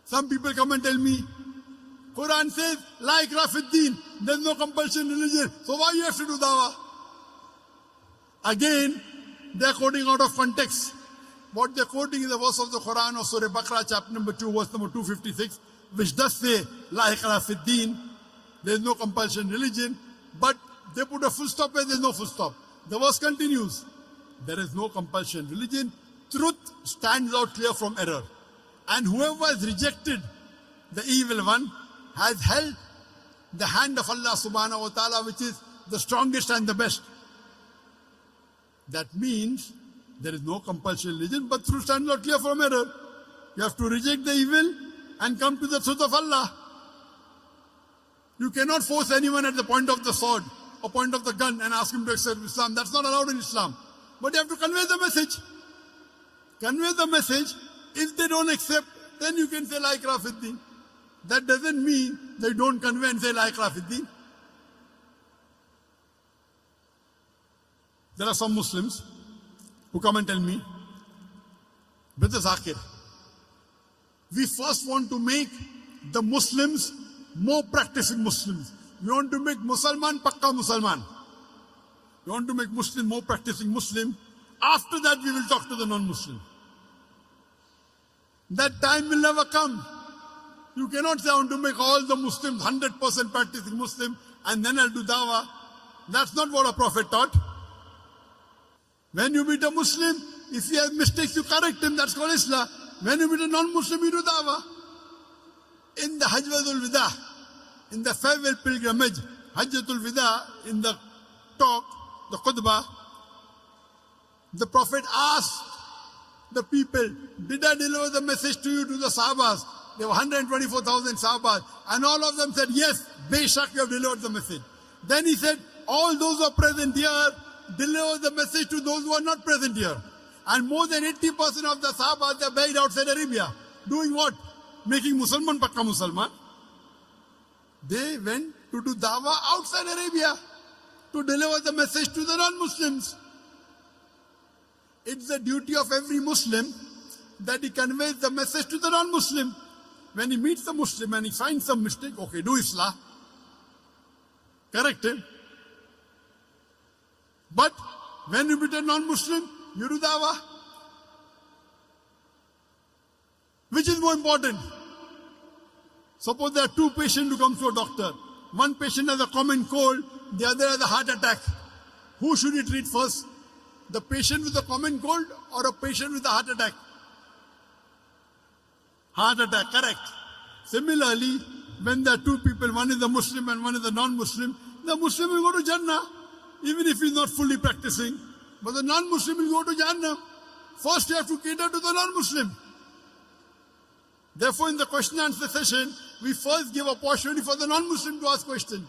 Some people come and tell me, Quran says, la ikrah fi din, there's no compulsion in religion. So why you have to do dawah? Again, they're quoting out of context. What they're quoting is a verse of the Quran of Surah Baqarah, chapter number 2, verse number 256, which does say, la ikrah fi din, there's no compulsion in religion, but they put a full stop where there's no full stop. The verse continues, there is no compulsion in religion, truth stands out clear from error. And whoever has rejected the evil one has held the hand of Allah subhanahu wa ta'ala, which is the strongest and the best. That means there is no compulsion in religion, but truth stands out clear from error. You have to reject the evil and come to the truth of Allah. You cannot force anyone at the point of the sword or point of the gun and ask him to accept Islam. That's not allowed in Islam. But you have to convey the message. Convey the message. If they don't accept, then you can say la ikrah fi din. That doesn't mean they don't convey and say la ikrah fi din. There are some Muslims who come and tell me, Brother Zakir, we first want to make the Muslims more practicing Muslims. We want to make Musalman Pakka Musalman. We want to make Muslim more practicing Muslim. After that we will talk to the non-Muslim. That time will never come. You cannot say I want to make all the Muslims 100% practicing Muslim and then I'll do dawah. That's not what a prophet taught. When you meet a Muslim, if he has mistakes, you correct him. That's called Islam. When you meet a non-Muslim, you do dawah. In the Hajjatul Wida, in the farewell pilgrimage, Hajjatul Wida, in the talk, the khutbah, the Prophet asked the people, did I deliver the message to you, to the Sahabas? There were 124,000 Sahabas. And all of them said, yes, Beshak, you have delivered the message. Then he said, all those who are present here, deliver the message to those who are not present here. And more than 80% of the Sahabas are buried outside Arabia. Doing what? Making Musalman Pakka Musalman. They went to do dawah outside Arabia to deliver the message to the non-Muslims. It's the duty of every Muslim that he conveys the message to the non-Muslim. When he meets the Muslim and he finds some mistake, okay, do Islah. Correct him. But when you meet a non-Muslim, you do dawah. Which is more important? Suppose there are two patients who come to a doctor. One patient has a common cold, the other has a heart attack. Who should he treat first? The patient with a common cold or a patient with a heart attack? Heart attack, correct. Similarly, when there are two people, one is a Muslim and one is a non-Muslim, the Muslim will go to Jannah, even if he's not fully practicing. But the non-Muslim will go to Jannah. First you have to cater to the non-Muslim. Therefore, in the question and answer session, we first give opportunity for the non-Muslim to ask questions.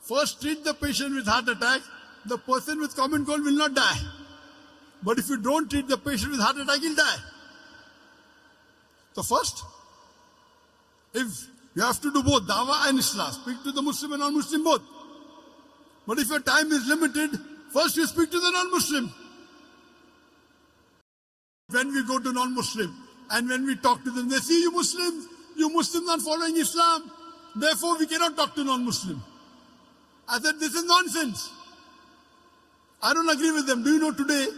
First treat the patient with heart attack. The person with common cold will not die. But if you don't treat the patient with heart attack, he'll die. So first, if you have to do both, dawah and Islah, speak to the Muslim and non-Muslim both. But if your time is limited, first you speak to the non-Muslim. When we go to non-Muslim and when we talk to them, they see you Muslims are following Islam. Therefore we cannot talk to non-Muslim. I said, this is nonsense. I don't agree with them. Do you know today,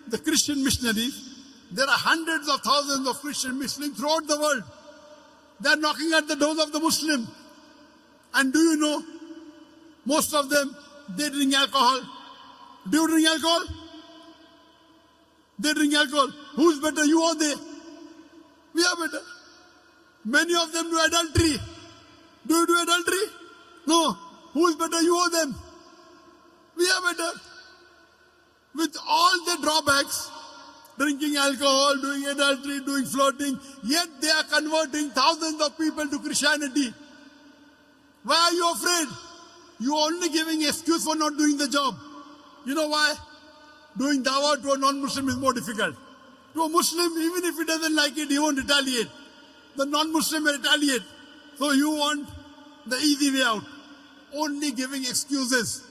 the Christian missionaries, there are hundreds of thousands of Christian missionaries throughout the world. They are knocking at the doors of the Muslim. And do you know, most of them, they drink alcohol. Do you drink alcohol? They drink alcohol. Who's better, you or they? We are better. Many of them do adultery. Do you do adultery? No. Who is better, you or them? We are better. With all the drawbacks, drinking alcohol, doing adultery, doing flirting, yet they are converting thousands of people to Christianity. Why are you afraid? You are only giving excuse for not doing the job. You know why? Doing dawah to a non-Muslim is more difficult. To a Muslim, even if he doesn't like it, he won't retaliate. The non-Muslim will retaliate. So you want the easy way out. Only giving excuses.